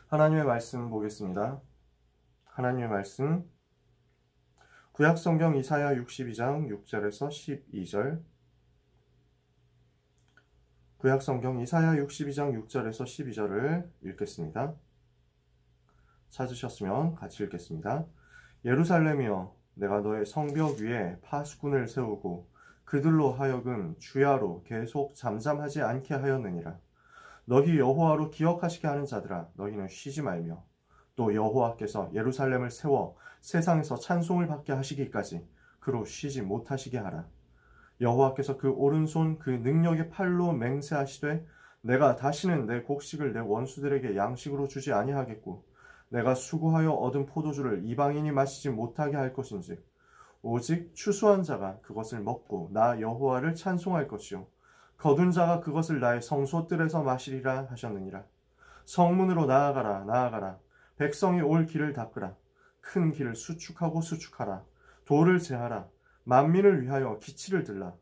하나님의 말씀 보겠습니다. 하나님의 말씀 구약성경 이사야 62장 6절에서 12절 구약성경 이사야 62장 6절에서 12절을 읽겠습니다. 찾으셨으면 같이 읽겠습니다. 예루살렘이여, 내가 너의 성벽 위에 파수꾼을 세우고 그들로 하여금 주야로 계속 잠잠하지 않게 하였느니라. 너희 여호와로 기억하시게 하는 자들아, 너희는 쉬지 말며 또 여호와께서 예루살렘을 세워 세상에서 찬송을 받게 하시기까지 그로 쉬지 못하시게 하라. 여호와께서 그 오른손 그 능력의 팔로 맹세하시되 내가 다시는 내 곡식을 내 원수들에게 양식으로 주지 아니하겠고 내가 수고하여 얻은 포도주를 이방인이 마시지 못하게 할 것인즉 오직 추수한 자가 그것을 먹고 나 여호와를 찬송할 것이요 거둔 자가 그것을 나의 성소뜰에서 마시리라 하셨느니라. 성문으로 나아가라 나아가라. 백성이 올 길을 닦으라. 큰 길을 수축하고 수축하라. 돌을 제하라. 만민을 위하여 기치를 들라.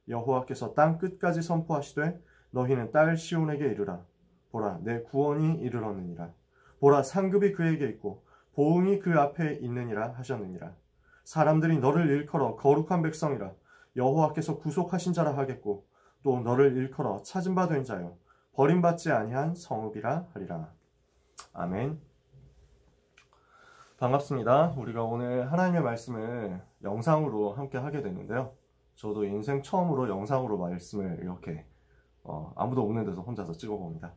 여호와께서 땅 끝까지 선포하시되 너희는 딸 시온에게 이르라. 보라, 내 구원이 이르렀느니라. 보라, 상급이 그에게 있고 보응이 그 앞에 있느니라 하셨느니라. 사람들이 너를 일컬어 거룩한 백성이라 여호와께서 구속하신 자라 하겠고 또 너를 일컬어 찾은 바 된 자여 버림받지 아니한 성읍이라 하리라. 아멘. 반갑습니다. 우리가 오늘 하나님의 말씀을 영상으로 함께 하게 됐는데요. 저도 인생 처음으로 영상으로 말씀을 이렇게 아무도 없는 데서 혼자서 찍어봅니다.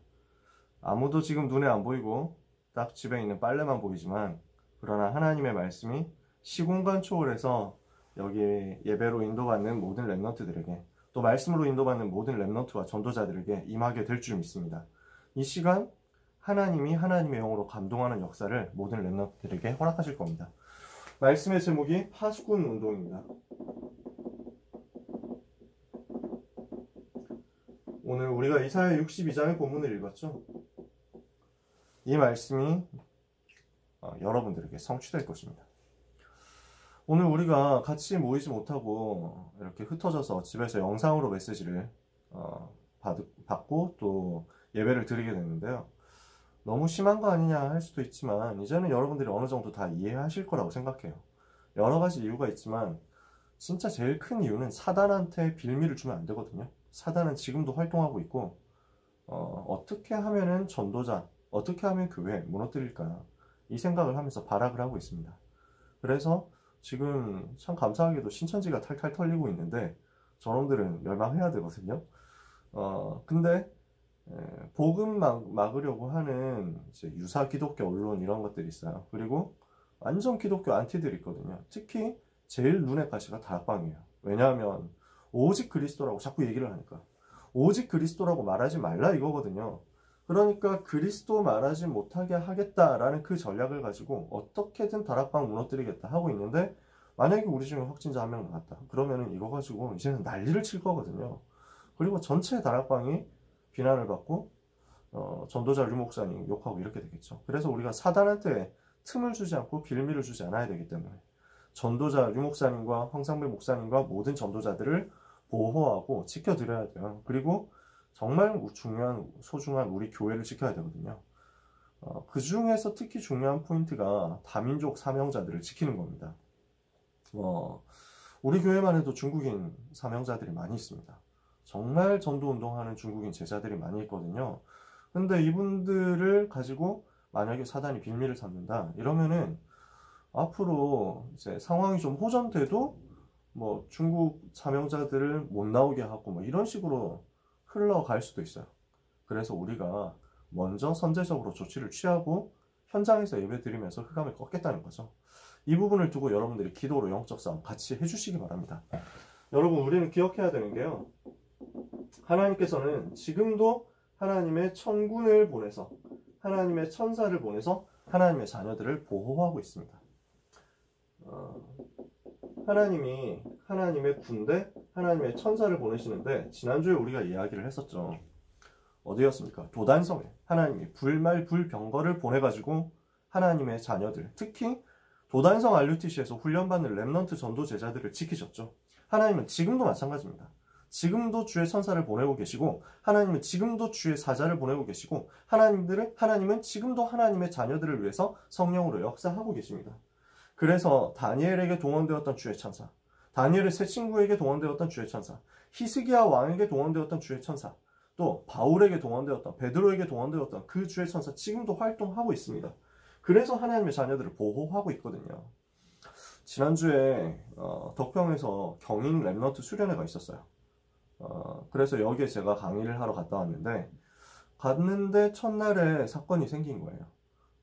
아무도 지금 눈에 안 보이고 딱 집에 있는 빨래만 보이지만 그러나 하나님의 말씀이 시공간 초월해서 여기 예배로 인도받는 모든 렘넌트들에게 또 말씀으로 인도받는 모든 렘넌트와 전도자들에게 임하게 될 줄 믿습니다. 이 시간 하나님이 하나님의 영으로 감동하는 역사를 모든 렘넌트들에게 허락하실 겁니다. 말씀의 제목이 파수꾼 운동입니다. 오늘 우리가 이사야 62장의 본문을 읽었죠. 이 말씀이 여러분들에게 성취될 것입니다. 오늘 우리가 같이 모이지 못하고 이렇게 흩어져서 집에서 영상으로 메시지를 받고 또 예배를 드리게 됐는데요. 너무 심한 거 아니냐 할 수도 있지만 이제는 여러분들이 어느 정도 다 이해하실 거라고 생각해요. 여러 가지 이유가 있지만 진짜 제일 큰 이유는 사단한테 빌미를 주면 안 되거든요. 사단은 지금도 활동하고 있고 어떻게 하면은 전도자, 어떻게 하면 교회 무너뜨릴까 이 생각을 하면서 발악을 하고 있습니다. 그래서 지금 참 감사하게도 신천지가 탈탈 털리고 있는데 저놈들은 멸망해야 되거든요. 근데 복음 막으려고 하는 이제 유사 기독교 언론 이런 것들이 있어요. 그리고 완전 기독교 안티들이 있거든요. 특히 제일 눈에 가시가 다락방이에요. 왜냐하면 오직 그리스도라고 자꾸 얘기를 하니까 오직 그리스도라고 말하지 말라 이거거든요. 그러니까 그리스도 말하지 못하게 하겠다라는 그 전략을 가지고 어떻게든 다락방 무너뜨리겠다 하고 있는데 만약에 우리 중에 확진자 한 명 나왔다. 그러면은 이거 가지고 이제는 난리를 칠 거거든요. 그리고 전체 다락방이 비난을 받고 전도자 류 목사님 욕하고 이렇게 되겠죠. 그래서 우리가 사단한테 틈을 주지 않고 빌미를 주지 않아야 되기 때문에 전도자 류 목사님과 황상배 목사님과 모든 전도자들을 보호하고 지켜드려야 돼요. 그리고 정말 중요한 소중한 우리 교회를 지켜야 되거든요. 그 중에서 특히 중요한 포인트가 다민족 사명자들을 지키는 겁니다. 우리 교회만 해도 중국인 사명자들이 많이 있습니다. 정말 전도운동하는 중국인 제자들이 많이 있거든요. 근데 이분들을 가지고 만약에 사단이 빌미를 삼는다 이러면은 앞으로 이제 상황이 좀 호전돼도 뭐 중국 사명자들을 못 나오게 하고 뭐 이런 식으로 흘러갈 수도 있어요. 그래서 우리가 먼저 선제적으로 조치를 취하고 현장에서 예배 드리면서 흑암을 꺾겠다는 거죠. 이 부분을 두고 여러분들이 기도로 영적 싸움 같이 해주시기 바랍니다. 여러분, 우리는 기억해야 되는 게요. 하나님께서는 지금도 하나님의 천군을 보내서 하나님의 천사를 보내서 하나님의 자녀들을 보호하고 있습니다. 하나님이 하나님의 군대, 하나님의 천사를 보내시는데 지난주에 우리가 이야기를 했었죠. 어디였습니까? 도단성에 하나님이 불말불병거를 보내가지고 하나님의 자녀들, 특히 도단성 RUTC에서 훈련받는 렘넌트 전도 제자들을 지키셨죠. 하나님은 지금도 마찬가지입니다. 지금도 주의 천사를 보내고 계시고 하나님은 지금도 주의 사자를 보내고 계시고 하나님은 지금도 하나님의 자녀들을 위해서 성령으로 역사하고 계십니다. 그래서 다니엘에게 동원되었던 주의 천사, 다니엘의 세 친구에게 동원되었던 주의 천사, 히스기야 왕에게 동원되었던 주의 천사, 또 바울에게 동원되었던, 베드로에게 동원되었던 그 주의 천사 지금도 활동하고 있습니다. 그래서 하나님의 자녀들을 보호하고 있거든요. 지난주에 덕평에서 경인 랩넌트 수련회가 있었어요. 그래서 여기에 제가 강의를 하러 갔다 왔는데 첫날에 사건이 생긴 거예요.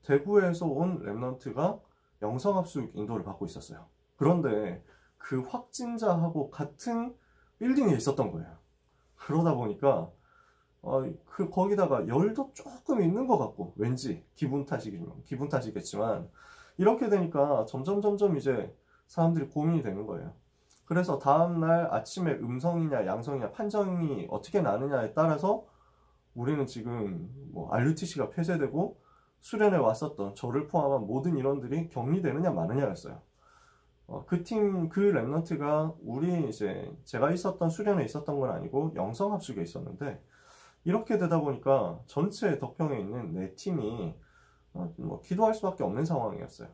대구에서 온 랩넌트가 영성합숙 인도를 받고 있었어요. 그런데 그 확진자하고 같은 빌딩에 있었던 거예요. 그러다 보니까 거기다가 열도 조금 있는 것 같고, 왠지 기분 탓이겠지만 이렇게 되니까 점점 이제 사람들이 고민이 되는 거예요. 그래서 다음날 아침에 음성이냐 양성이냐 판정이 어떻게 나느냐에 따라서 우리는 지금 RUTC가 폐쇄되고 수련에 왔었던 저를 포함한 모든 인원들이 격리되느냐 마느냐였어요. 그 랩넌트가 제가 있었던 수련에 있었던 건 아니고 영성합숙에 있었는데, 이렇게 되다 보니까 전체 덕평에 있는 네 팀이 기도할 수밖에 없는 상황이었어요.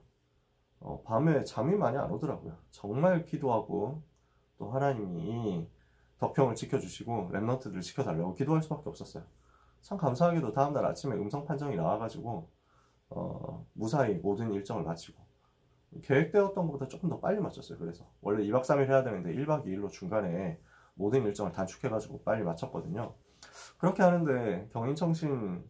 밤에 잠이 많이 안 오더라고요. 정말 기도하고 또 하나님이 덕평을 지켜주시고 랩넌트들을 지켜달라고 기도할 수밖에 없었어요. 참 감사하게도 다음날 아침에 음성 판정이 나와가지고 무사히 모든 일정을 마치고, 계획되었던 것보다 조금 더 빨리 마쳤어요. 그래서 원래 2박 3일 해야 되는데 1박 2일로 중간에 모든 일정을 단축해가지고 빨리 마쳤거든요. 그렇게 하는데 경인청신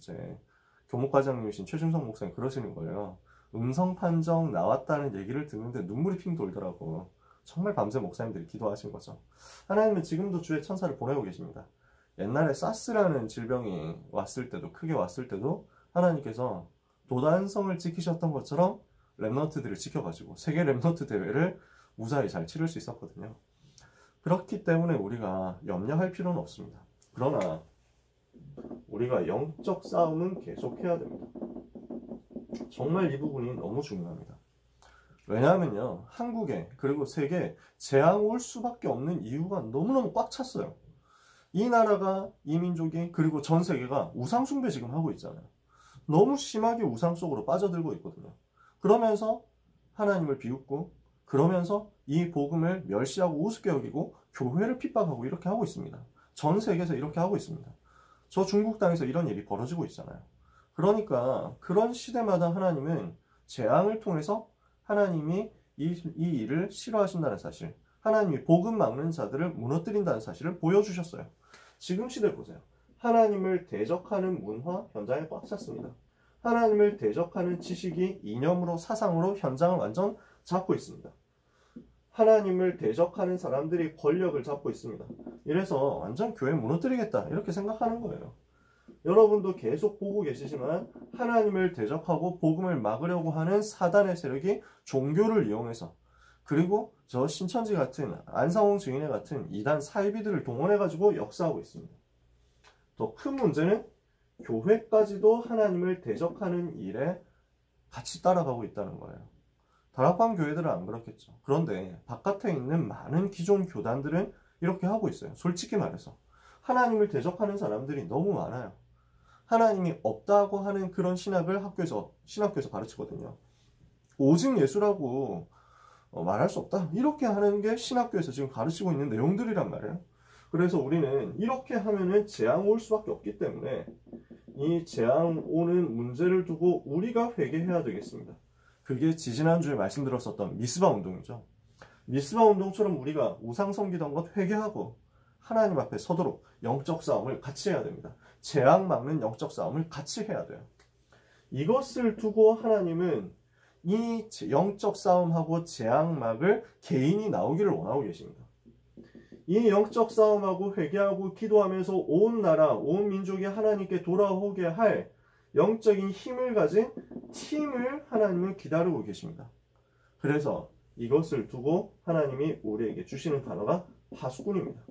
교목과장님이신 최준성 목사님 그러시는 거예요. 음성 판정 나왔다는 얘기를 듣는데 눈물이 핑 돌더라고. 정말 밤새 목사님들이 기도하신 거죠. 하나님은 지금도 주의 천사를 보내고 계십니다. 옛날에 사스라는 질병이 크게 왔을 때도 하나님께서 도단성을 지키셨던 것처럼 랩넌트들을 지켜가지고 세계 랩넌트 대회를 무사히 잘 치를 수 있었거든요. 그렇기 때문에 우리가 염려할 필요는 없습니다. 그러나 우리가 영적 싸움은 계속해야 됩니다. 정말 이 부분이 너무 중요합니다. 왜냐하면요, 한국에 그리고 세계에 재앙 올 수밖에 없는 이유가 너무너무 꽉 찼어요. 이 나라가, 이 민족이, 그리고 전 세계가 우상 숭배 지금 하고 있잖아요. 너무 심하게 우상 속으로 빠져들고 있거든요. 그러면서 하나님을 비웃고, 그러면서 이 복음을 멸시하고 우습게 여기고 교회를 핍박하고 이렇게 하고 있습니다. 전 세계에서 이렇게 하고 있습니다. 저 중국 땅에서 이런 일이 벌어지고 있잖아요. 그러니까 그런 시대마다 하나님은 재앙을 통해서 하나님이 이 일을 싫어하신다는 사실, 하나님이 복음 막는 자들을 무너뜨린다는 사실을 보여주셨어요. 지금 시대 보세요. 하나님을 대적하는 문화 현장에 꽉 찼습니다. 하나님을 대적하는 지식이 이념으로 사상으로 현장을 완전 잡고 있습니다. 하나님을 대적하는 사람들이 권력을 잡고 있습니다. 이래서 완전 교회 무너뜨리겠다 이렇게 생각하는 거예요. 여러분도 계속 보고 계시지만 하나님을 대적하고 복음을 막으려고 하는 사단의 세력이 종교를 이용해서, 그리고 저 신천지 같은 안상홍 증인회 같은 이단 사이비들을 동원해가지고 역사하고 있습니다. 더 큰 문제는 교회까지도 하나님을 대적하는 일에 같이 따라가고 있다는 거예요. 다락방 교회들은 안 그렇겠죠. 그런데 바깥에 있는 많은 기존 교단들은 이렇게 하고 있어요. 솔직히 말해서 하나님을 대적하는 사람들이 너무 많아요. 하나님이 없다고 하는 그런 신학을 신학교에서 가르치거든요. 오직 예수라고 말할 수 없다, 이렇게 하는 게 신학교에서 지금 가르치고 있는 내용들이란 말이에요. 그래서 우리는 이렇게 하면은 재앙 올 수밖에 없기 때문에 이 재앙 오는 문제를 두고 우리가 회개해야 되겠습니다. 그게 지지난주에 말씀드렸었던 미스바 운동이죠. 미스바 운동처럼 우리가 우상 섬기던 것 회개하고 하나님 앞에 서도록 영적 싸움을 같이 해야 됩니다. 재앙 막는 영적 싸움을 같이 해야 돼요. 이것을 두고 하나님은 이 영적 싸움하고 재앙 막을 개인이 나오기를 원하고 계십니다. 이 영적 싸움하고 회개하고 기도하면서 온 나라, 온 민족이 하나님께 돌아오게 할 영적인 힘을 가진 팀을 하나님은 기다리고 계십니다. 그래서 이것을 두고 하나님이 우리에게 주시는 단어가 파수꾼입니다.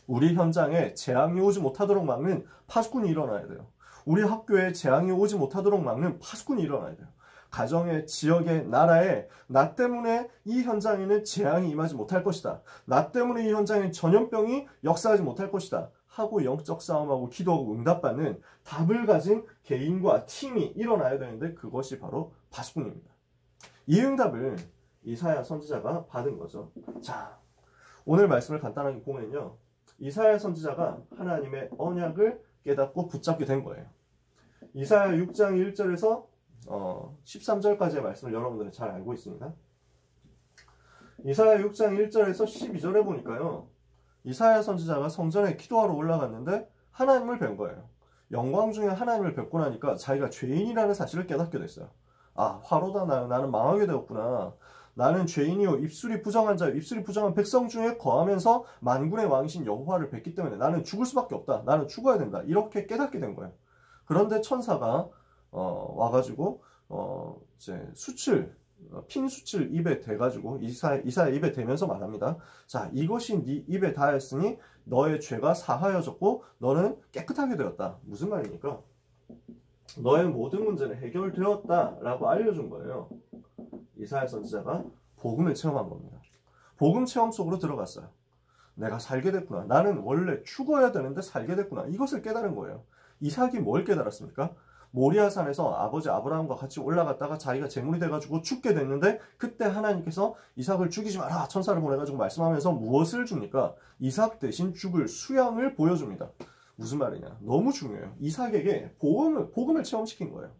우리 현장에 재앙이 오지 못하도록 막는 파수꾼이 일어나야 돼요. 우리 학교에 재앙이 오지 못하도록 막는 파수꾼이 일어나야 돼요. 가정에, 지역에, 나라에 나 때문에 이 현장에는 재앙이 임하지 못할 것이다. 나 때문에 이 현장에 전염병이 역사하지 못할 것이다. 하고 영적 싸움하고 기도하고 응답받는 답을 가진 개인과 팀이 일어나야 되는데 그것이 바로 파수꾼입니다. 이 응답을 이사야 선지자가 받은 거죠. 자, 오늘 말씀을 간단하게 보면요. 이사야 선지자가 하나님의 언약을 깨닫고 붙잡게 된 거예요. 이사야 6장 1절에서 13절까지의 말씀을 여러분들은 잘 알고 있습니다. 이사야 6장 1절에서 12절에 보니까요. 이사야 선지자가 성전에 기도하러 올라갔는데 하나님을 뵌 거예요. 영광 중에 하나님을 뵙고 나니까 자기가 죄인이라는 사실을 깨닫게 됐어요. 아, 화로다. 나는 망하게 되었구나. 나는 죄인이요 입술이 부정한 자요 입술이 부정한 백성 중에 거하면서 만군의 왕이신 여호와를 뵙기 때문에 나는 죽을 수밖에 없다. 나는 죽어야 된다. 이렇게 깨닫게 된 거예요. 그런데 천사가 와가지고 이제 핀 수칠 입에 대가지고 이사야 입에 대면서 말합니다. 자, 이것이 네 입에 닿았으니 너의 죄가 사하여졌고 너는 깨끗하게 되었다. 무슨 말입니까? 너의 모든 문제는 해결되었다라고 알려준 거예요. 이사야 선지자가 복음을 체험한 겁니다. 복음 체험 속으로 들어갔어요. 내가 살게 됐구나. 나는 원래 죽어야 되는데 살게 됐구나. 이것을 깨달은 거예요. 이삭이 뭘 깨달았습니까? 모리아산에서 아버지 아브라함과 같이 올라갔다가 자기가 제물이 돼가지고 죽게 됐는데 그때 하나님께서 이삭을 죽이지 마라 천사를 보내가지고 말씀하면서 무엇을 줍니까? 이삭 대신 죽을 수양을 보여줍니다. 무슨 말이냐? 너무 중요해요. 이삭에게 복음을 체험시킨 거예요.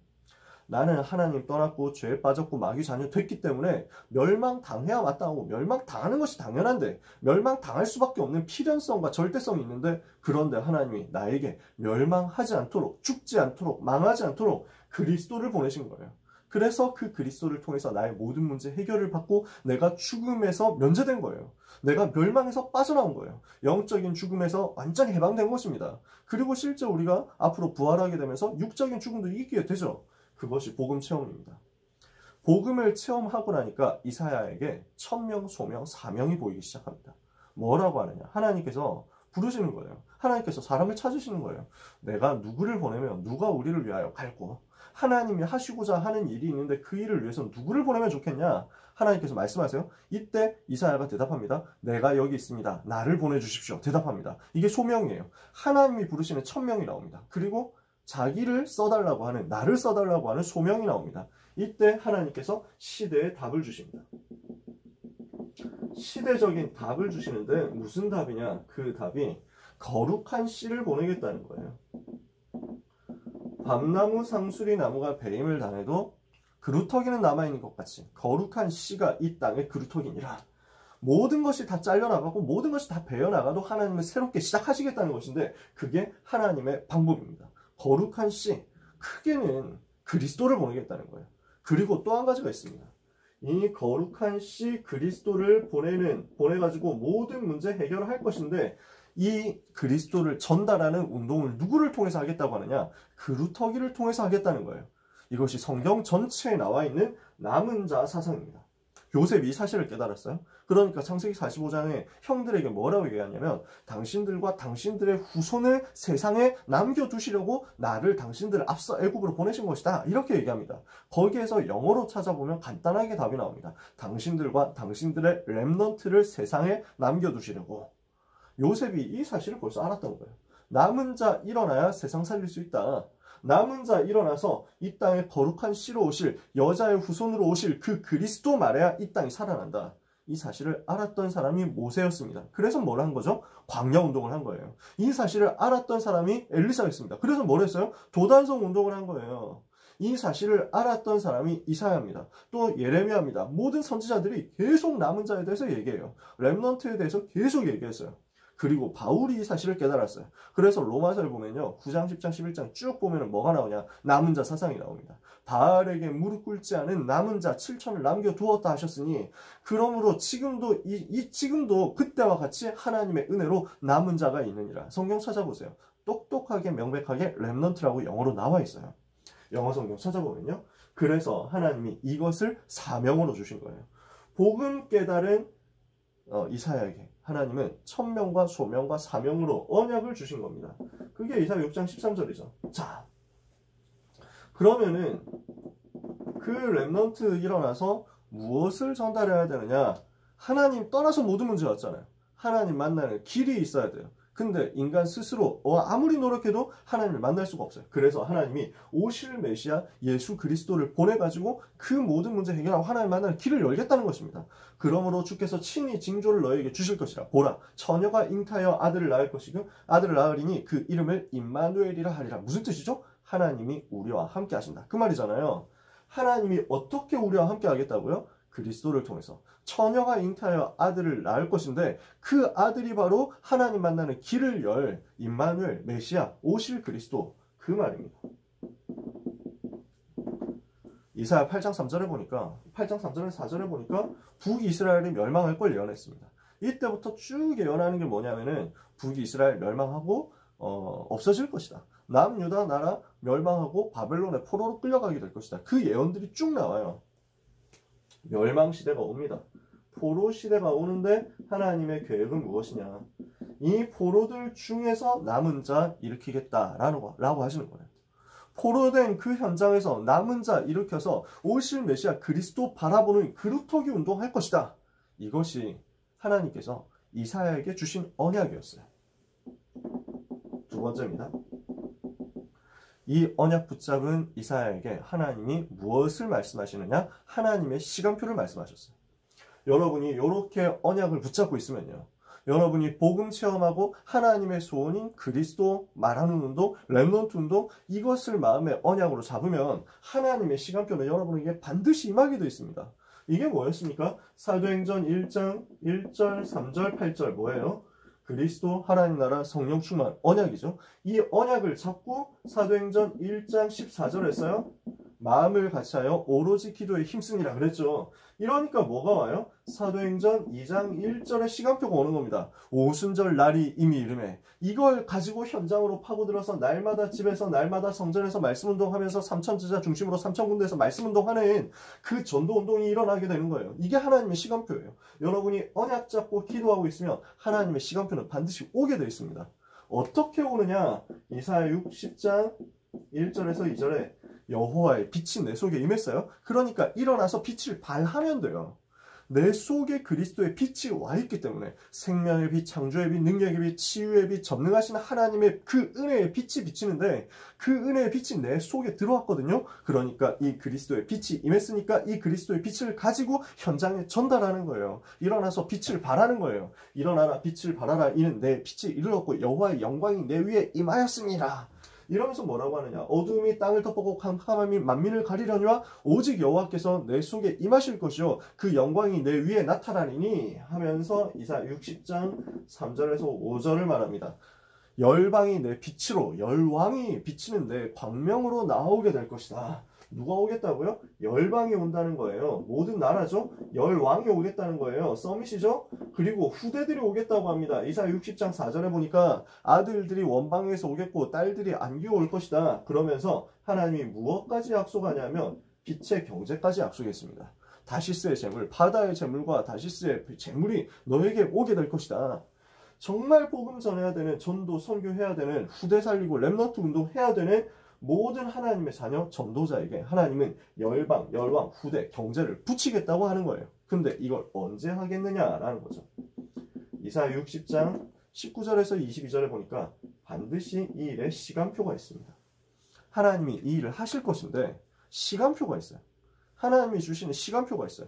나는 하나님 떠났고 죄에 빠졌고 마귀 자녀 됐기 때문에 멸망당해야 마땅하고 멸망당하는 것이 당연한데 멸망당할 수밖에 없는 필연성과 절대성이 있는데 그런데 하나님이 나에게 멸망하지 않도록 죽지 않도록 망하지 않도록 그리스도를 보내신 거예요. 그래서 그 그리스도를 통해서 나의 모든 문제 해결을 받고 내가 죽음에서 면제된 거예요. 내가 멸망에서 빠져나온 거예요. 영적인 죽음에서 완전히 해방된 것입니다. 그리고 실제 우리가 앞으로 부활하게 되면서 육적인 죽음도 이기게 되죠. 그것이 복음 체험입니다. 복음을 체험하고 나니까 이사야에게 천명, 소명, 사명이 보이기 시작합니다. 뭐라고 하느냐? 하나님께서 부르시는 거예요. 하나님께서 사람을 찾으시는 거예요. 내가 누구를 보내면 누가 우리를 위하여 갈고 하나님이 하시고자 하는 일이 있는데 그 일을 위해서 누구를 보내면 좋겠냐? 하나님께서 말씀하세요. 이때 이사야가 대답합니다. 내가 여기 있습니다. 나를 보내주십시오. 대답합니다. 이게 소명이에요. 하나님이 부르시는 천명이 나옵니다. 그리고 자기를 써달라고 하는, 나를 써달라고 하는 소명이 나옵니다. 이때 하나님께서 시대에 답을 주십니다. 시대적인 답을 주시는데 무슨 답이냐? 그 답이 거룩한 씨를 보내겠다는 거예요. 밤나무 상수리 나무가 배임을 당해도 그루터기는 남아있는 것 같이 거룩한 씨가 이 땅에 그루터기니라. 모든 것이 다 잘려나가고 모든 것이 다 베어나가도 하나님은 새롭게 시작하시겠다는 것인데 그게 하나님의 방법입니다. 거룩한 씨, 크게는 그리스도를 보내겠다는 거예요. 그리고 또 한 가지가 있습니다. 이 거룩한 씨 그리스도를 보내가지고 모든 문제 해결을 할 것인데 이 그리스도를 전달하는 운동을 누구를 통해서 하겠다고 하느냐? 그루터기를 통해서 하겠다는 거예요. 이것이 성경 전체에 나와 있는 남은 자 사상입니다. 요셉이 이 사실을 깨달았어요. 그러니까 창세기 45장에 형들에게 뭐라고 얘기하냐면 당신들과 당신들의 후손을 세상에 남겨두시려고 나를 당신들을 앞서 애굽으로 보내신 것이다. 이렇게 얘기합니다. 거기에서 영어로 찾아보면 간단하게 답이 나옵니다. 당신들과 당신들의 렘넌트를 세상에 남겨두시려고. 요셉이 이 사실을 벌써 알았던 거예요. 남은 자 일어나야 세상 살릴 수 있다. 남은 자 일어나서 이 땅에 거룩한 씨로 오실 여자의 후손으로 오실 그 그리스도 말해야 이 땅이 살아난다. 이 사실을 알았던 사람이 모세였습니다. 그래서 뭘 한 거죠? 광야 운동을 한 거예요. 이 사실을 알았던 사람이 엘리사였습니다. 그래서 뭘 했어요? 도단성 운동을 한 거예요. 이 사실을 알았던 사람이 이사야입니다. 또 예레미야입니다. 모든 선지자들이 계속 남은 자에 대해서 얘기해요. 렘넌트에 대해서 계속 얘기했어요. 그리고 바울이 이 사실을 깨달았어요. 그래서 로마서를 보면요. 9장, 10장, 11장 쭉 보면 뭐가 나오냐? 남은 자 사상이 나옵니다. 바알에게 무릎 꿇지 않은 남은 자 7천을 남겨두었다 하셨으니 그러므로 지금도 지금도 그때와 같이 하나님의 은혜로 남은 자가 있느니라. 성경 찾아보세요. 똑똑하게 명백하게 렘넌트라고 영어로 나와 있어요. 영어 성경 찾아보면요. 그래서 하나님이 이것을 사명으로 주신 거예요. 복음 깨달은 이사야에게 하나님은 천명과 소명과 사명으로 언약을 주신 겁니다. 그게 이사야 6장 13절이죠. 자, 그러면은 그 렘넌트 일어나서 무엇을 전달해야 되느냐? 하나님 떠나서 모든 문제가 왔잖아요. 하나님 만나는 길이 있어야 돼요. 근데 인간 스스로 아무리 노력해도 하나님을 만날 수가 없어요. 그래서 하나님이 오실 메시아 예수 그리스도를 보내가지고 그 모든 문제 해결하고 하나님 만나는 길을 열겠다는 것입니다. 그러므로 주께서 친히 징조를 너에게 주실 것이라. 보라, 처녀가 잉타하여 아들을 낳을 것이고 아들을 낳으리니 그 이름을 임마누엘이라 하리라. 무슨 뜻이죠? 하나님이 우리와 함께 하신다. 그 말이잖아요. 하나님이 어떻게 우리와 함께 하겠다고요? 그리스도를 통해서. 처녀가 잉타하여 아들을 낳을 것인데 그 아들이 바로 하나님 만나는 길을 열 임마누엘, 메시아, 오실 그리스도, 그 말입니다. 이사야 8장 3절에 보니까 8장 3절에 4절에 보니까 북이스라엘이 멸망할 걸 예언했습니다. 이때부터 쭉 예언하는 게 뭐냐면은 북이스라엘 멸망하고 없어질 것이다. 남유다 나라 멸망하고 바벨론의 포로로 끌려가게 될 것이다. 그 예언들이 쭉 나와요. 멸망 시대가 옵니다. 포로 시대가 오는데 하나님의 계획은 무엇이냐? 이 포로들 중에서 남은 자 일으키겠다라고 하시는 거예요. 포로된 그 현장에서 남은 자 일으켜서 오실 메시아 그리스도 바라보는 그루터기 운동할 것이다. 이것이 하나님께서 이사야에게 주신 언약이었어요. 두 번째입니다. 이 언약 붙잡은 이사야에게 하나님이 무엇을 말씀하시느냐? 하나님의 시간표를 말씀하셨어요. 여러분이 이렇게 언약을 붙잡고 있으면요. 여러분이 복음 체험하고 하나님의 소원인 그리스도 말하는 운동, 렘넌트 운동, 이것을 마음의 언약으로 잡으면 하나님의 시간표는 여러분에게 반드시 임하게 되어 있습니다. 이게 뭐였습니까? 사도행전 1장 1절, 3절, 8절 뭐예요? 그리스도, 하나님 나라, 성령 충만, 언약이죠. 이 언약을 잡고 사도행전 1장 14절에서요. 마음을 같이하여 오로지 기도에 힘쓰니라 그랬죠. 이러니까 뭐가 와요? 사도행전 2장 1절의 시간표가 오는 겁니다. 오순절 날이 이미 이르매. 이걸 가지고 현장으로 파고들어서 날마다 집에서 날마다 성전에서 말씀운동하면서 3,000제자 중심으로 3,000군데에서 말씀운동하는 그 전도운동이 일어나게 되는 거예요. 이게 하나님의 시간표예요. 여러분이 언약 잡고 기도하고 있으면 하나님의 시간표는 반드시 오게 되어 있습니다. 어떻게 오느냐? 이사야 60장 1절에서 2절에 여호와의 빛이 내 속에 임했어요. 그러니까 일어나서 빛을 발하면 돼요. 내 속에 그리스도의 빛이 와 있기 때문에 생명의 빛, 창조의 빛, 능력의 빛, 치유의 빛, 전능하신 하나님의 그 은혜의 빛이 비치는데 그 은혜의 빛이 내 속에 들어왔거든요. 그러니까 이 그리스도의 빛이 임했으니까 이 그리스도의 빛을 가지고 현장에 전달하는 거예요. 일어나서 빛을 발하는 거예요. 일어나라 빛을 발하라 이는 내 빛이 이르렀고 여호와의 영광이 내 위에 임하였습니다. 이러면서 뭐라고 하느냐? 어둠이 땅을 덮고 캄캄함이 만민을 가리려니와 오직 여호와께서 내 속에 임하실 것이요 그 영광이 내 위에 나타나리니 하면서 이사야 60장 3절에서 5절을 말합니다. 열방이 내 빛으로 열왕이 비치는데 광명으로 나오게 될 것이다. 누가 오겠다고요? 열방이 온다는 거예요. 모든 나라죠. 열왕이 오겠다는 거예요. 서밋이죠. 그리고 후대들이 오겠다고 합니다. 이사야 60장 4절에 보니까 아들들이 원방에서 오겠고 딸들이 안기어 올 것이다. 그러면서 하나님이 무엇까지 약속하냐면 빛의 경제까지 약속했습니다. 다시스의 재물, 바다의 재물과 다시스의 재물이 너에게 오게 될 것이다. 정말 복음 전해야 되는, 전도 선교해야 되는, 후대 살리고 렘넌트 운동해야 되는 모든 하나님의 자녀 전도자에게 하나님은 열방, 열왕, 후대, 경제를 붙이겠다고 하는 거예요. 근데 이걸 언제 하겠느냐라는 거죠. 이사야 60장 19절에서 22절에 보니까 반드시 이 일에 시간표가 있습니다. 하나님이 이 일을 하실 것인데 시간표가 있어요. 하나님이 주시는 시간표가 있어요.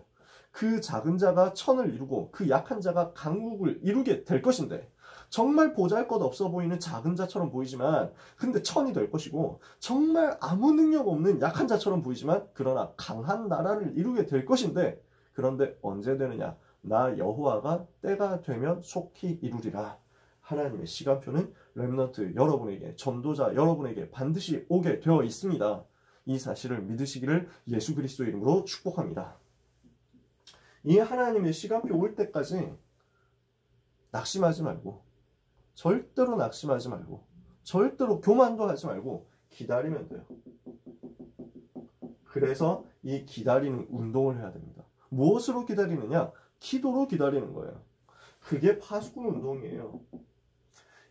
그 작은 자가 천을 이루고 그 약한 자가 강국을 이루게 될 것인데 정말 보잘것없어 보이는 작은 자처럼 보이지만 근데 천이 될 것이고 정말 아무 능력 없는 약한 자처럼 보이지만 그러나 강한 나라를 이루게 될 것인데 그런데 언제 되느냐? 나 여호와가 때가 되면 속히 이루리라. 하나님의 시간표는 렘넌트 여러분에게, 전도자 여러분에게 반드시 오게 되어 있습니다. 이 사실을 믿으시기를 예수 그리스도 이름으로 축복합니다. 이 하나님의 시간표 올 때까지 낙심하지 말고 절대로 낙심하지 말고 절대로 교만도 하지 말고 기다리면 돼요. 그래서 이 기다리는 운동을 해야 됩니다. 무엇으로 기다리느냐? 기도로 기다리는 거예요. 그게 파수꾼 운동이에요.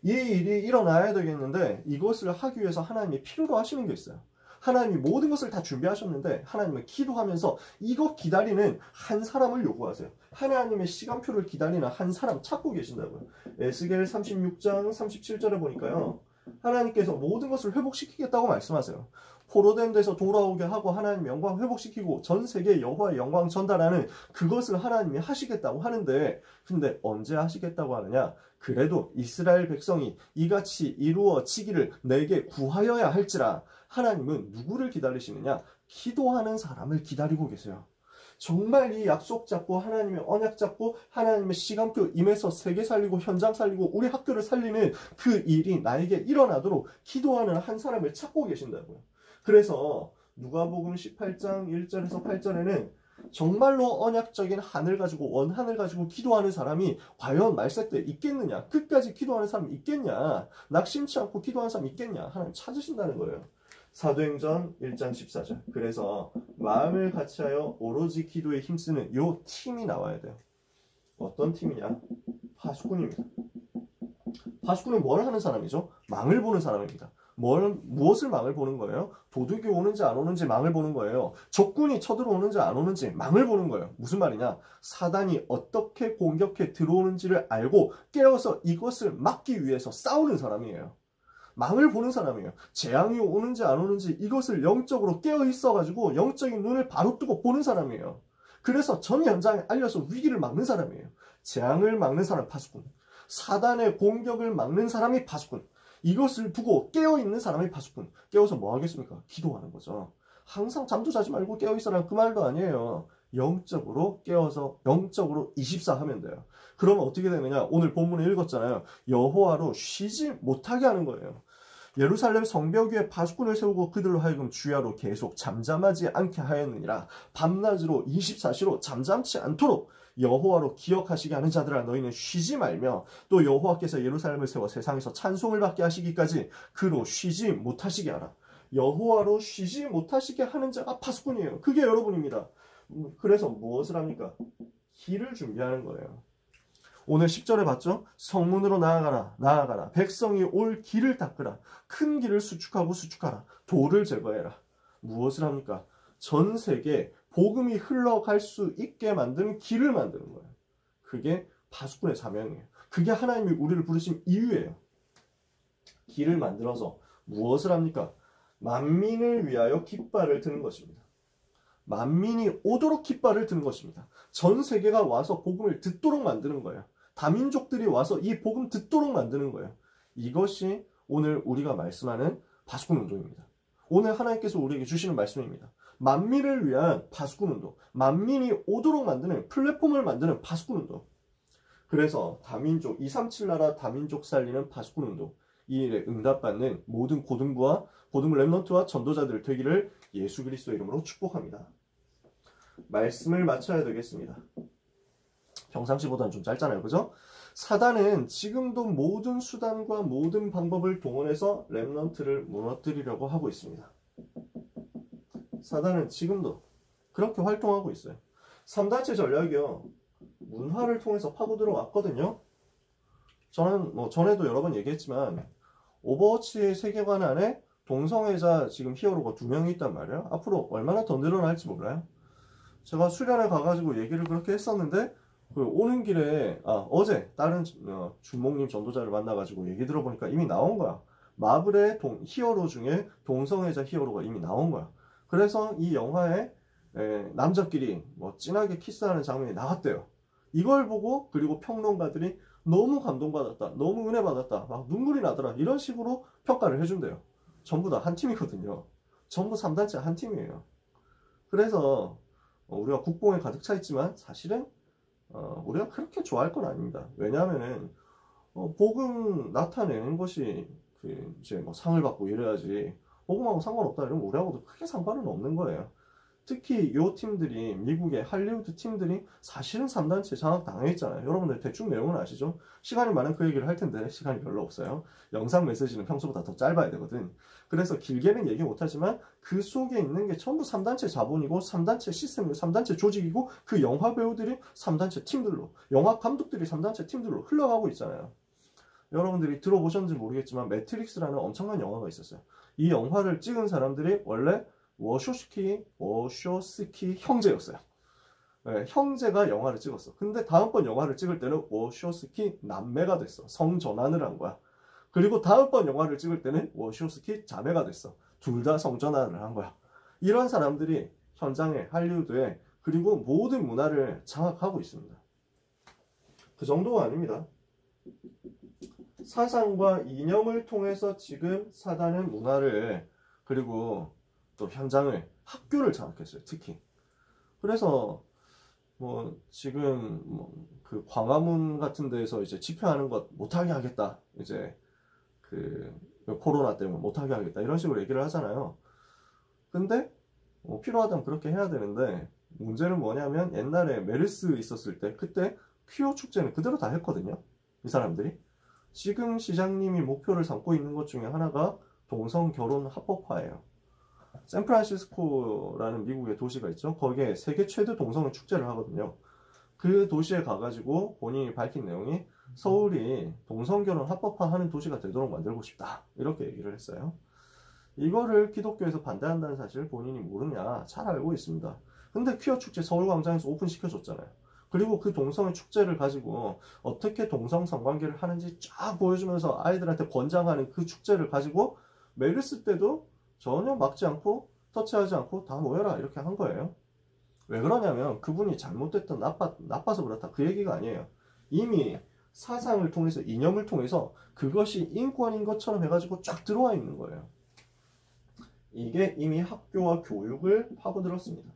이 일이 일어나야 되겠는데 이것을 하기 위해서 하나님이 필요로 하시는 게 있어요. 하나님이 모든 것을 다 준비하셨는데 하나님은 기도하면서 이거 기다리는 한 사람을 요구하세요. 하나님의 시간표를 기다리는 한 사람 찾고 계신다고요. 에스겔 36장 37절에 보니까요. 하나님께서 모든 것을 회복시키겠다고 말씀하세요. 포로된 데서 돌아오게 하고 하나님 영광 회복시키고 전 세계에 여호와의 영광 전달하는 그것을 하나님이 하시겠다고 하는데 근데 언제 하시겠다고 하느냐? 그래도 이스라엘 백성이 이같이 이루어지기를 내게 구하여야 할지라 하나님은 누구를 기다리시느냐? 기도하는 사람을 기다리고 계세요. 정말 이 약속 잡고 하나님의 언약 잡고 하나님의 시간표 임해서 세계 살리고 현장 살리고 우리 학교를 살리는 그 일이 나에게 일어나도록 기도하는 한 사람을 찾고 계신다고요. 그래서 누가복음 18장 1절에서 8절에는 정말로 언약적인 하늘 가지고 원한을 가지고 기도하는 사람이 과연 말세 때 있겠느냐? 끝까지 기도하는 사람이 있겠냐? 낙심치 않고 기도하는 사람이 있겠냐? 하나님 찾으신다는 거예요. 사도행전 1장 14절. 그래서 마음을 같이하여 오로지 기도에 힘쓰는 요 팀이 나와야 돼요. 어떤 팀이냐? 파수꾼입니다. 파수꾼은 뭘 하는 사람이죠? 망을 보는 사람입니다. 무엇을 망을 보는 거예요? 도둑이 오는지 안 오는지 망을 보는 거예요. 적군이 쳐들어오는지 안 오는지 망을 보는 거예요. 무슨 말이냐? 사단이 어떻게 공격해 들어오는지를 알고 깨어서 이것을 막기 위해서 싸우는 사람이에요. 망을 보는 사람이에요. 재앙이 오는지 안 오는지 이것을 영적으로 깨어 있어가지고 영적인 눈을 바로 뜨고 보는 사람이에요. 그래서 전 현장에 알려서 위기를 막는 사람이에요. 재앙을 막는 사람 파수꾼. 사단의 공격을 막는 사람이 파수꾼. 이것을 두고 깨어있는 사람이 파수꾼. 깨어서 뭐 하겠습니까? 기도하는 거죠. 항상 잠도 자지 말고 깨어있어라 그 말도 아니에요. 영적으로 깨어서 영적으로 24 하면 돼요. 그러면 어떻게 되느냐? 오늘 본문에 읽었잖아요. 여호와로 쉬지 못하게 하는 거예요. 예루살렘 성벽 위에 파수꾼을 세우고 그들로 하여금 주야로 계속 잠잠하지 않게 하였느니라. 밤낮으로 24시로 잠잠치 않도록 여호와로 기억하시게 하는 자들아 너희는 쉬지 말며 또 여호와께서 예루살렘을 세워 세상에서 찬송을 받게 하시기까지 그로 쉬지 못하시게 하라. 여호와로 쉬지 못하시게 하는 자가 파수꾼이에요. 그게 여러분입니다. 그래서 무엇을 합니까? 길을 준비하는 거예요. 오늘 10절에 봤죠? 성문으로 나아가라 나아가라. 백성이 올 길을 닦으라. 큰 길을 수축하고 수축하라. 돌을 제거해라. 무엇을 합니까? 전 세계 복음이 흘러갈 수 있게 만드는 길을 만드는 거예요. 그게 파수꾼의 사명이에요. 그게 하나님이 우리를 부르신 이유예요. 길을 만들어서 무엇을 합니까? 만민을 위하여 깃발을 드는 것입니다. 만민이 오도록 깃발을 드는 것입니다. 전 세계가 와서 복음을 듣도록 만드는 거예요. 다민족들이 와서 이 복음 듣도록 만드는 거예요. 이것이 오늘 우리가 말씀하는 파수꾼 운동입니다. 오늘 하나님께서 우리에게 주시는 말씀입니다. 만민을 위한 파수꾼 운동, 만민이 오도록 만드는 플랫폼을 만드는 파수꾼 운동. 그래서 다민족, 237 나라 다민족 살리는 파수꾼 운동, 이 일에 응답받는 모든 고등부 렘넌트와 전도자들 되기를 예수 그리스도 이름으로 축복합니다. 말씀을 마쳐야 되겠습니다. 평상시보다는 좀 짧잖아요, 그죠? 사단은 지금도 모든 수단과 모든 방법을 동원해서 렘넌트를 무너뜨리려고 하고 있습니다. 사단은 지금도 그렇게 활동하고 있어요. 3단체 전략이요. 문화를 통해서 파고 들어왔거든요. 저는 전에도 여러 번 얘기했지만 오버워치의 세계관 안에 동성애자 지금 히어로가 2명이 있단 말이에요. 앞으로 얼마나 더 늘어날지 몰라요. 제가 수련회 가가지고 얘기를 그렇게 했었는데 오는 길에 어제 다른 준목님 전도자를 만나가지고 얘기 들어보니까 이미 나온 거야. 마블의 히어로 중에 동성애자 히어로가 이미 나온 거야. 그래서 이 영화에 남자끼리 진하게 키스하는 장면이 나왔대요. 이걸 보고 그리고 평론가들이 너무 감동받았다, 너무 은혜받았다, 막 눈물이 나더라 이런 식으로 평가를 해준대요. 전부 다 한 팀이거든요. 전부 3단체 한 팀이에요. 그래서 우리가 국뽕에 가득 차 있지만 사실은 우리가 그렇게 좋아할 건 아닙니다. 왜냐하면은 복음 나타내는 것이 이제 상을 받고 이래야지 복음하고 상관없다 이러면 우리하고도 크게 상관은 없는 거예요. 특히 이 팀들이 미국의 할리우드 팀들이 사실은 3단체 장악 당해있잖아요. 여러분들 대충 내용은 아시죠? 시간이 많은 그 얘기를 할 텐데 시간이 별로 없어요. 영상 메시지는 평소보다 더 짧아야 되거든. 그래서 길게는 얘기 못하지만 그 속에 있는 게 전부 3단체 자본이고 3단체 시스템이고 3단체 조직이고 그 영화 배우들이 3단체 팀들로, 영화 감독들이 3단체 팀들로 흘러가고 있잖아요. 여러분들이 들어보셨는지 모르겠지만 매트릭스라는 엄청난 영화가 있었어요. 이 영화를 찍은 사람들이 원래 워쇼스키 형제였어요. 네, 형제가 영화를 찍었어. 근데 다음번 영화를 찍을 때는 워쇼스키 남매가 됐어. 성전환을 한 거야. 그리고 다음번 영화를 찍을 때는 워쇼스키 자매가 됐어. 둘 다 성전환을 한 거야. 이런 사람들이 현장에, 할리우드에, 그리고 모든 문화를 장악하고 있습니다. 그 정도가 아닙니다. 사상과 이념을 통해서 지금 사단은 문화를, 그리고 또 현장을, 학교를 장악했어요. 특히. 그래서 뭐 지금 그 광화문 같은 데에서 이제 집회하는 것 못하게 하겠다. 이제 그 코로나 때문에 못하게 하겠다. 이런 식으로 얘기를 하잖아요. 근데 필요하다면 그렇게 해야 되는데, 문제는 뭐냐면 옛날에 메르스 있었을 때 그때 퀴어 축제는 그대로 다 했거든요. 이 사람들이. 지금 시장님이 목표를 삼고 있는 것 중에 하나가 동성 결혼 합법화예요. 샌프란시스코라는 미국의 도시가 있죠. 거기에 세계 최대 동성 축제를 하거든요. 그 도시에 가가지고 본인이 밝힌 내용이 서울이 동성 결혼 합법화하는 도시가 되도록 만들고 싶다. 이렇게 얘기를 했어요. 이거를 기독교에서 반대한다는 사실 본인이 모르냐? 잘 알고 있습니다. 근데 퀴어 축제 서울광장에서 오픈시켜줬잖아요. 그리고 그 동성의 축제를 가지고 어떻게 동성 성관계를 하는지 쫙 보여주면서 아이들한테 권장하는 그 축제를 가지고 메르스 때도 전혀 막지 않고 터치하지 않고 다 모여라 이렇게 한 거예요. 왜 그러냐면 그분이 잘못됐던 나빠서 그렇다 그 얘기가 아니에요. 이미 사상을 통해서 이념을 통해서 그것이 인권인 것처럼 해가지고 쫙 들어와 있는 거예요. 이게 이미 학교와 교육을 파고들었습니다.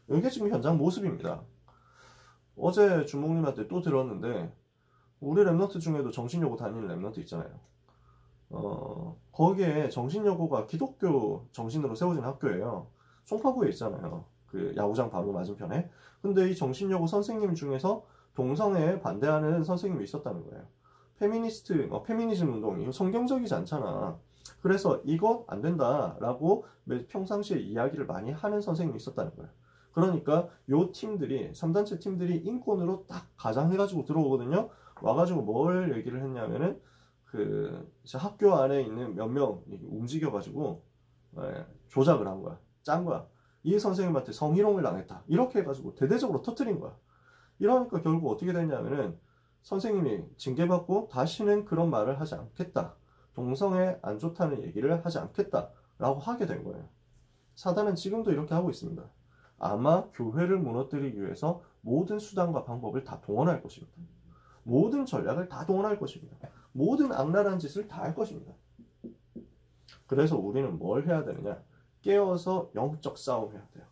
이게 지금 현장 모습입니다. 어제 주목님한테 또 들었는데 우리 랩런트 중에도 정신여고 다니는 랩런트 있잖아요. 거기에 정신여고가 기독교 정신으로 세워진 학교예요. 송파구에 있잖아요. 그 야구장 바로 맞은편에. 근데 이 정신여고 선생님 중에서 동성애에 반대하는 선생님이 있었다는 거예요. 페미니즘 운동이 성경적이지 않잖아. 그래서 이거 안 된다라고 평상시에 이야기를 많이 하는 선생님이 있었다는 거예요. 그러니까 요 팀들이 3단체 팀들이 인권으로 딱 가장해가지고 들어오거든요. 와가지고 뭘 얘기를 했냐면은 그 학교 안에 있는 몇 명 움직여가지고 조작을 한 거야. 짠 거야. 이 선생님한테 성희롱을 당했다. 이렇게 해가지고 대대적으로 터뜨린 거야. 이러니까 결국 어떻게 됐냐면은 선생님이 징계받고 다시는 그런 말을 하지 않겠다. 동성애 안 좋다는 얘기를 하지 않겠다. 라고 하게 된 거예요. 사단은 지금도 이렇게 하고 있습니다. 아마 교회를 무너뜨리기 위해서 모든 수단과 방법을 다 동원할 것입니다. 모든 전략을 다 동원할 것입니다. 모든 악랄한 짓을 다 할 것입니다. 그래서 우리는 뭘 해야 되느냐? 깨어서 영적 싸움 해야 돼요.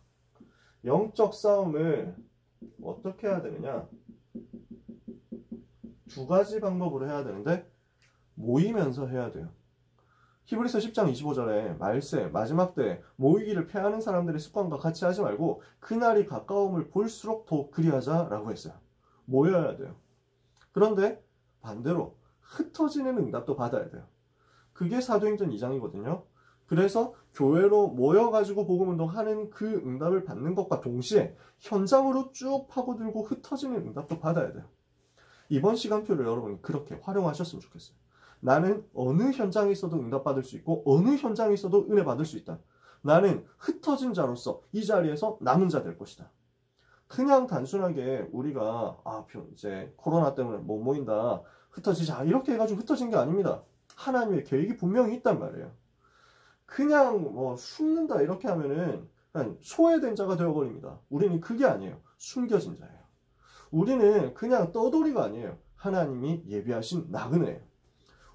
영적 싸움을 어떻게 해야 되느냐? 두 가지 방법으로 해야 되는데 모이면서 해야 돼요. 히브리서 10장 25절에 말세, 마지막 때 모이기를 패하는 사람들의 습관과 같이 하지 말고 그날이 가까움을 볼수록 더욱 그리하자라고 했어요. 모여야 돼요. 그런데 반대로 흩어지는 응답도 받아야 돼요. 그게 사도행전 2장이거든요. 그래서 교회로 모여가지고 복음운동하는 그 응답을 받는 것과 동시에 현장으로 쭉 파고들고 흩어지는 응답도 받아야 돼요. 이번 시간표를 여러분이 그렇게 활용하셨으면 좋겠어요. 나는 어느 현장에 있어도 응답받을 수 있고 어느 현장에 있어도 은혜 받을 수 있다. 나는 흩어진 자로서 이 자리에서 남은 자 될 것이다. 그냥 단순하게 우리가 이제 코로나 때문에 못 모인다. 흩어지자. 이렇게 해가지고 흩어진 게 아닙니다. 하나님의 계획이 분명히 있단 말이에요. 그냥 숨는다 이렇게 하면은 그냥 소외된 자가 되어버립니다. 우리는 그게 아니에요. 숨겨진 자예요. 우리는 그냥 떠돌이가 아니에요. 하나님이 예비하신 나그네예요.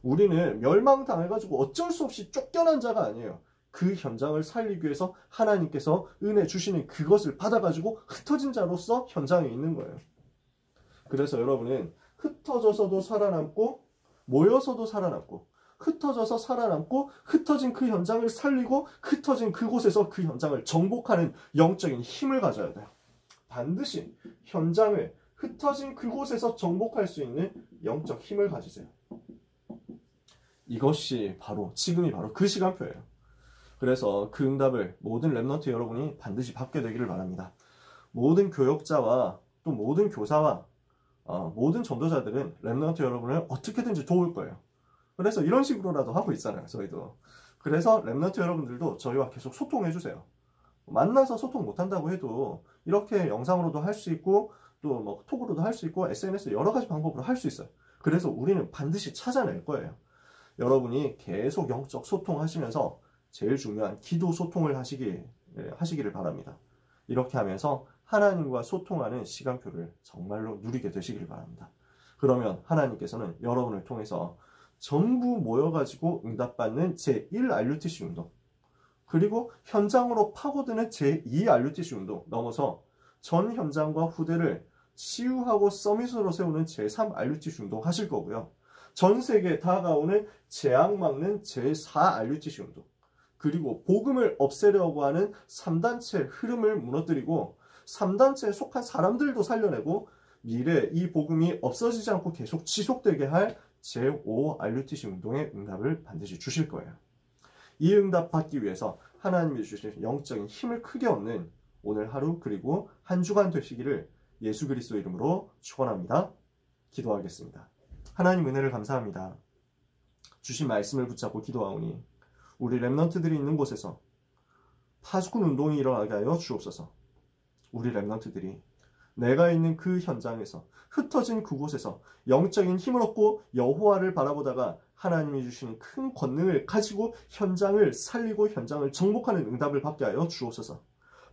우리는 멸망당해가지고 어쩔 수 없이 쫓겨난 자가 아니에요. 그 현장을 살리기 위해서 하나님께서 은혜 주시는 그것을 받아가지고 흩어진 자로서 현장에 있는 거예요. 그래서 여러분은 흩어져서도 살아남고 모여서도 살아남고 흩어져서 살아남고 흩어진 그 현장을 살리고 흩어진 그곳에서 그 현장을 정복하는 영적인 힘을 가져야 돼요. 반드시 현장을 흩어진 그곳에서 정복할 수 있는 영적 힘을 가지세요. 이것이 지금이 바로 그 시간표예요. 그래서 그 응답을 모든 랩런트 여러분이 반드시 받게 되기를 바랍니다. 모든 교역자와 또 모든 교사와 모든 전도자들은 렘넌트 여러분을 어떻게든지 도울 거예요. 그래서 이런 식으로라도 하고 있잖아요, 저희도. 그래서 렘넌트 여러분들도 저희와 계속 소통해 주세요. 만나서 소통 못한다고 해도 이렇게 영상으로도 할 수 있고 또 뭐 톡으로도 할 수 있고 SNS 여러 가지 방법으로 할 수 있어요. 그래서 우리는 반드시 찾아낼 거예요. 여러분이 계속 영적 소통하시면서 제일 중요한 기도 소통을 하시기를 바랍니다. 이렇게 하면서 하나님과 소통하는 시간표를 정말로 누리게 되시길 바랍니다. 그러면 하나님께서는 여러분을 통해서 전부 모여가지고 응답받는 제1RUTC 운동, 그리고 현장으로 파고드는 제2RUTC 운동 넘어서 전 현장과 후대를 치유하고 서밋으로 세우는 제3RUTC 운동 하실 거고요. 전 세계에 다가오는 재앙 막는 제4RUTC 운동, 그리고 복음을 없애려고 하는 3단체 흐름을 무너뜨리고 3단체에 속한 사람들도 살려내고 미래에 이 복음이 없어지지 않고 계속 지속되게 할 제5RUTC 운동의 응답을 반드시 주실 거예요. 이 응답 받기 위해서 하나님이 주신 영적인 힘을 크게 얻는 오늘 하루 그리고 한 주간 되시기를 예수 그리스도 이름으로 축원합니다. 기도하겠습니다. 하나님 은혜를 감사합니다. 주신 말씀을 붙잡고 기도하오니 우리 렘넌트들이 있는 곳에서 파수꾼 운동이 일어나게 하여 주옵소서. 우리 렘넌트들이 내가 있는 그 현장에서 흩어진 그곳에서 영적인 힘을 얻고 여호와를 바라보다가 하나님이 주시는 큰 권능을 가지고 현장을 살리고 현장을 정복하는 응답을 받게 하여 주옵소서.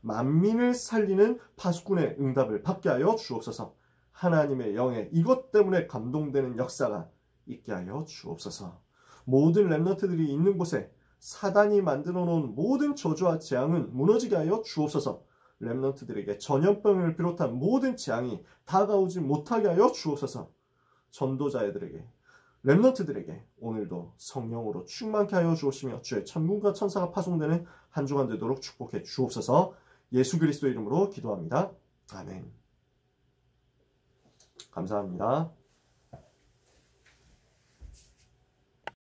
만민을 살리는 파수꾼의 응답을 받게 하여 주옵소서. 하나님의 영에 이것 때문에 감동되는 역사가 있게 하여 주옵소서. 모든 렘넌트들이 있는 곳에 사단이 만들어 놓은 모든 저주와 재앙은 무너지게 하여 주옵소서. 렘넌트들에게 전염병을 비롯한 모든 재앙이 다가오지 못하게 하여 주옵소서. 전도자들에게 렘넌트들에게 오늘도 성령으로 충만케 하여 주옵시며 주의 천군과 천사가 파송되는 한 주간 되도록 축복해 주옵소서. 예수 그리스도 이름으로 기도합니다. 아멘. 감사합니다.